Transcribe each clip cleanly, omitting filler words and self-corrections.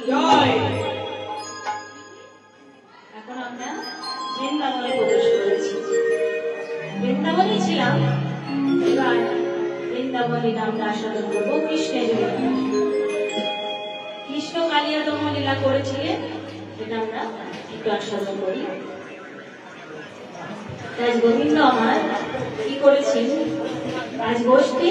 জয়। এখন আমরা বৃন্দাবনে প্রবেশ করেছি। বৃন্দাবনে ছিলাম, এবার বৃন্দাবনে আমরা আস্বাদন করবো কৃষ্ণের লীলা। কৃষ্ণ কালিয়াতম লীলা করেছিলেন, এটা আমরা একটু আস্বাদন করি। আজ গোবিন্দ আমার কি করেছেন, আজ গোষ্ঠী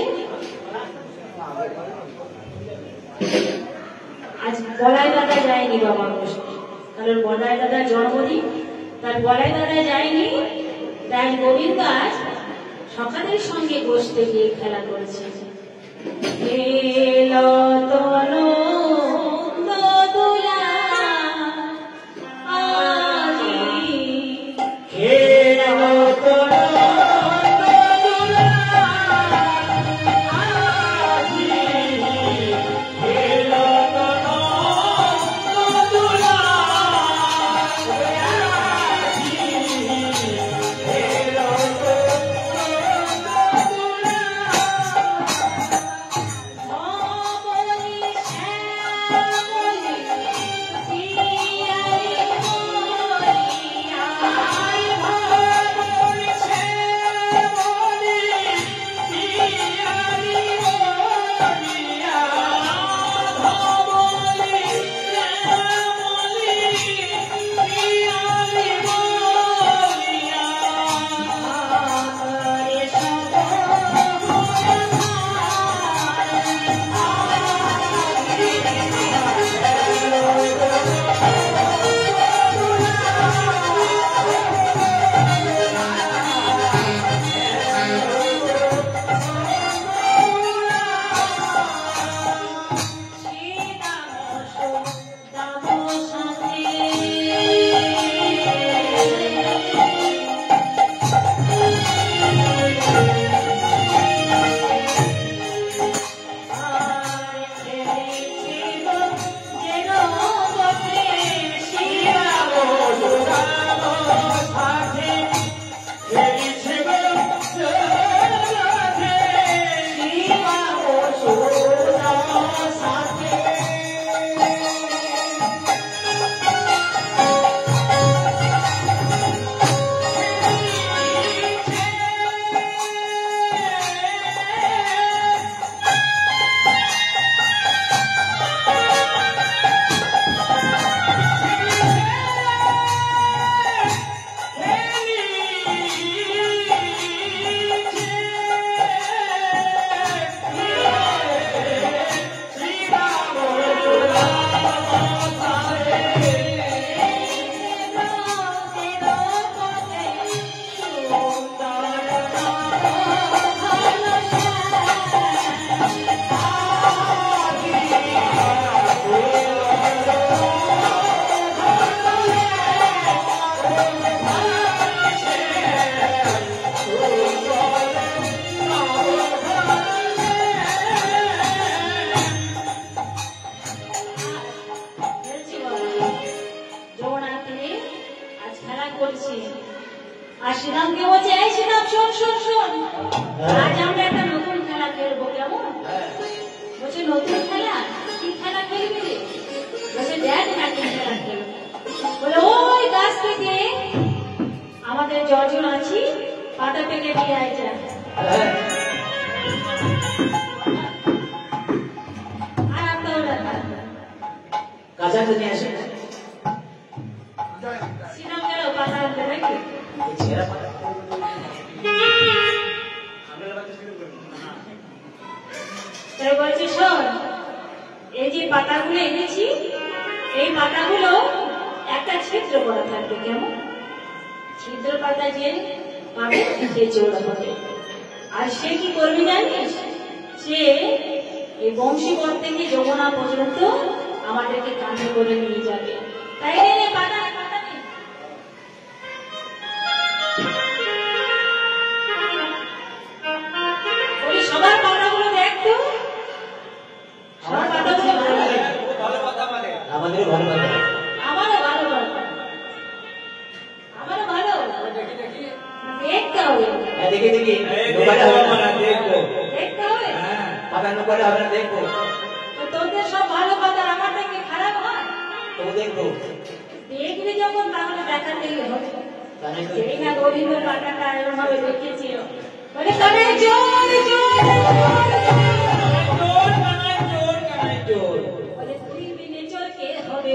আজ বলাই দাদা যায়নি বাবা গোষ্ঠী, কারণ বলাই দাদার জন্মদিন, তার বলাই দাদা যায়নি, তাই গোবিন্দ আজ সকালের সঙ্গে গোষ্ঠী গিয়ে খেলা করেছে। আর শ্রীরামকে বলছে, এই শ্রীরাম শোন শোন শোন, আজ আমরা একটা নতুন খেলা খেলবো, কেমন? বলছে নতুন খেলা? কি খেলা খেলবি রে? বলছে দেখ না কি খেলা খেলবো। বলে ওই গাছ থেকে আমাদের যজন আছি পাতা পেকে দিয়ে আইছে, আর আপনার কাজা তো নিয়ে আসে শ্রীরাম গেল পাতা আনতে নাকি? বলছে শোন, এই যে পাতাগুলো এনেছি, এই পাতাগুলো একটা ছিদ্র করা থাকবে, কেমন? ছিদ্র পাতা যে পাবে সে চোর হবে। আর সে কি করবি জানিস? সে এই বংশীবন থেকে যমুনা পর্যন্ত আমাদেরকে কাঁধে করে নিয়ে যাবে। তাই রে পাতা পাতা নেই, সবার পাতাগুলো দেখতো, সবার পাতাগুলো ভালো পাতা, আমাদের ভালো পাতা, আমারও ভালো পাতা, আমারও ভালো দেখতে হবে। দেখে দেখি নোবাটা হবে না, দেখবো দেখতে হবে, পাতা নোবাটা হবে না, দেখবো। তোদের সব ভালো পাতা, আমারটা কি খারাপ হয়? দেখবো। দেখলে যখন তাহলে দেখাতেই হবে। কানাই তো যেই না গোবিন্দ পাতাটা এরকম ভাবে দেখেছিল, বলে কানাই চোর চোর চোর। বলে তুই বিনে চোর কে হবে?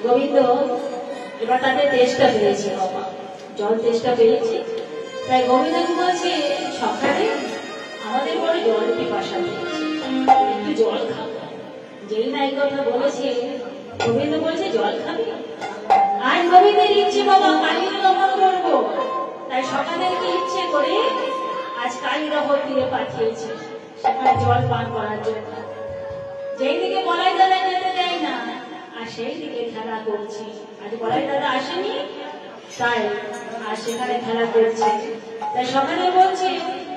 গোবিন্দ এবার তাদের তেষ্টা পেয়েছে, বাবা জল তেষ্টা পেয়েছে। তাই গোবিন্দ বলছে, সকালে আমাদের বড় জল পিপাসা পেয়েছে, একটু জল খাবো। যেই না এই কথা বলেছে, গোবিন্দ বলছে জল খাবি? আজ গোবিন্দের ইচ্ছে বাবা কালীর দমন করবো, তাই সকালেরকে ইচ্ছে করে আজ কালীরহর তীরে পাঠিয়েছে সেখানে জল পান করার জন্য। যেই দিকে বলাই দাদা যেতে দেয় না, আর সেই দিকে খেলা করছি। আজ বলাই দাদা আসেনি, তাই আর সেখানে খেলা করছে। তাই সকালে বলছে,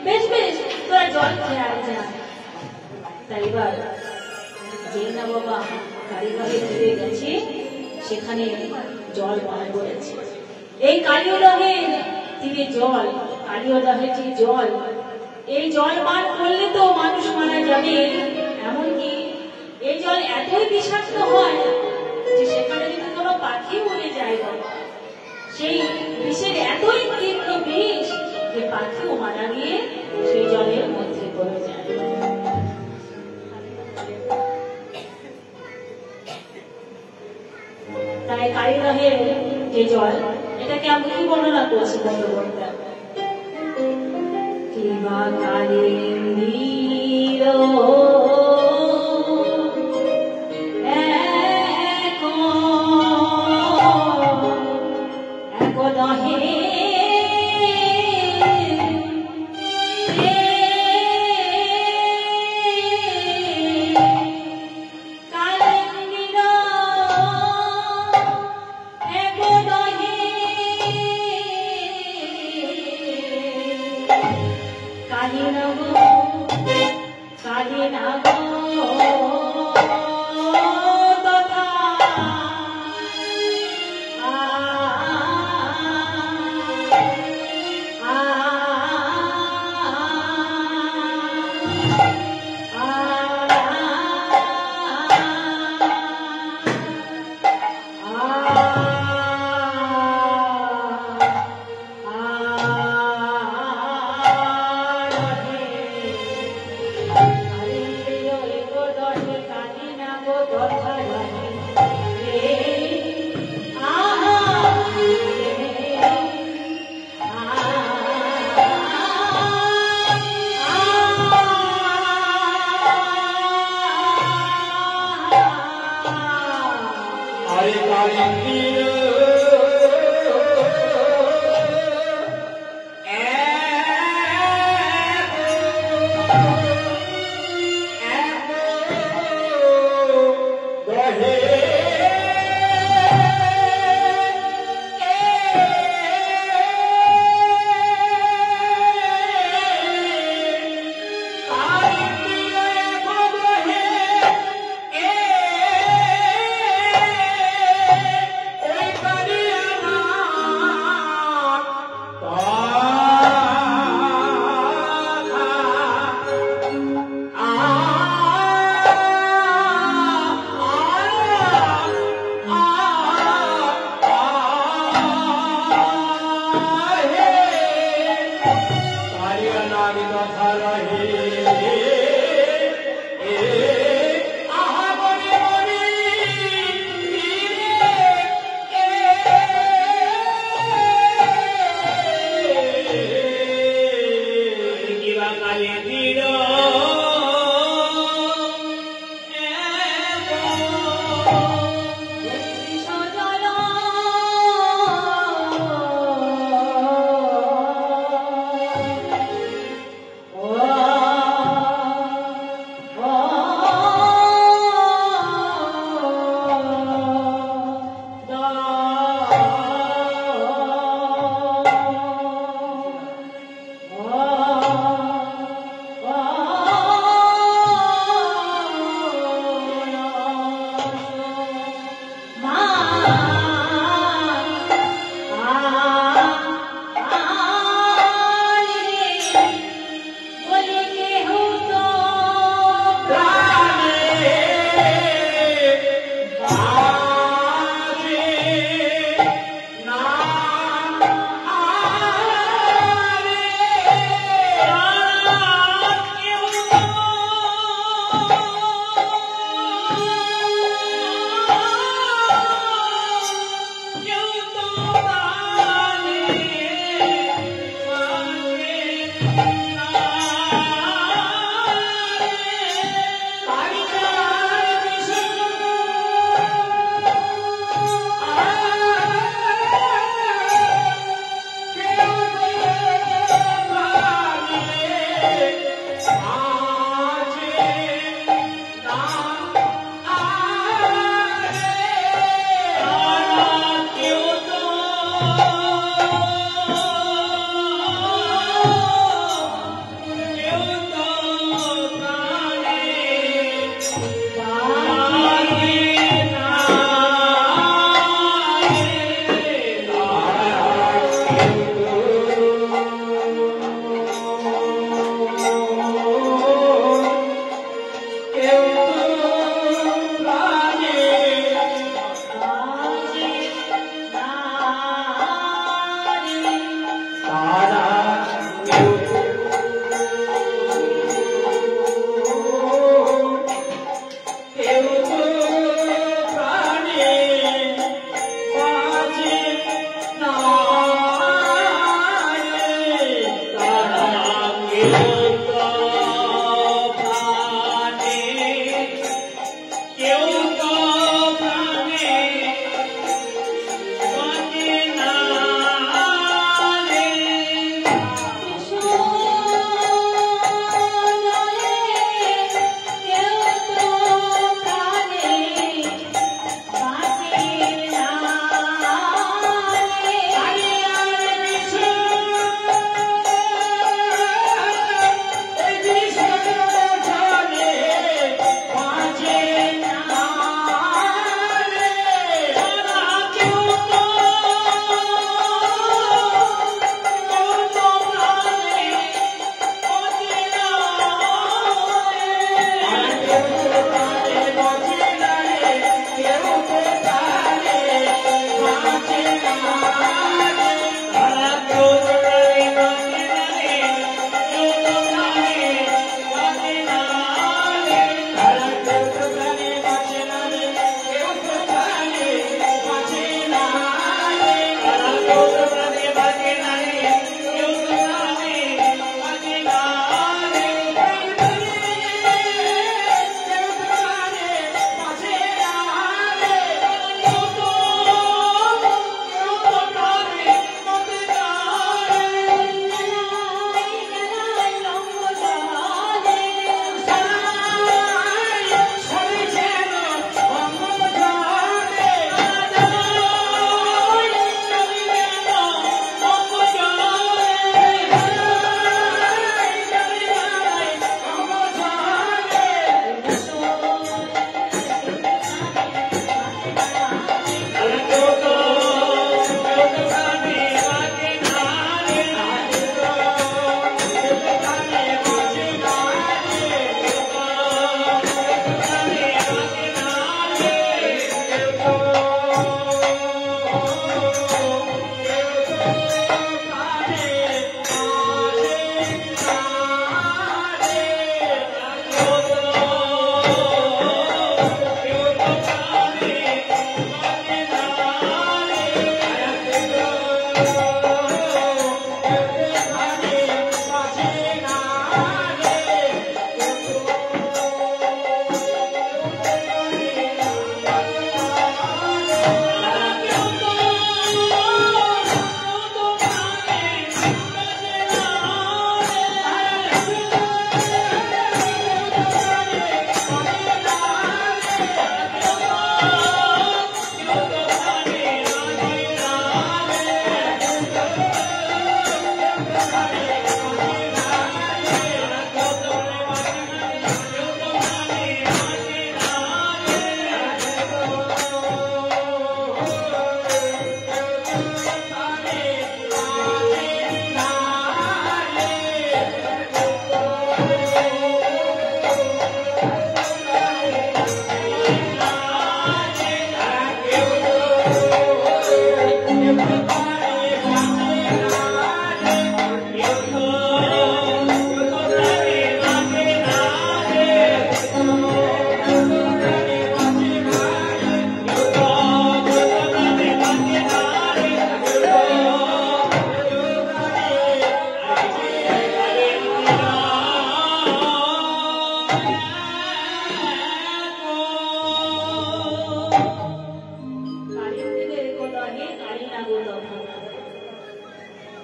বেশ বেশ তোরা জল খেয়ে আর যা। তাই এবার যেই না বাবা কালীঘরে ফিরে গেছে, সেখানে জল পান করেছে। এই কালীয়দহের তীরে জল, কালীয়দহের যে জল, এই জল পান করলে তো মানুষ মারা যাবে। এমনকি এই জল এতই বিষাক্ত হয় যে সেখানে যদি কোনো পাখি উড়ে যায় বাবা, সেই বিষের এতই তীব্র বিষ যে পাখিও মারা গিয়ে সেই জলের মধ্যে পড়ে যায়। তাই কালীদহের যে জল, এটাকে আমি কি বর্ণনা করছি বন্ধুবর্গা, কিবা কালিন্দীর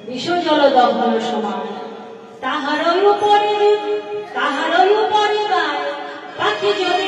বিষজল দহন সমান। তাহারই উপরে গায় পাখি যদি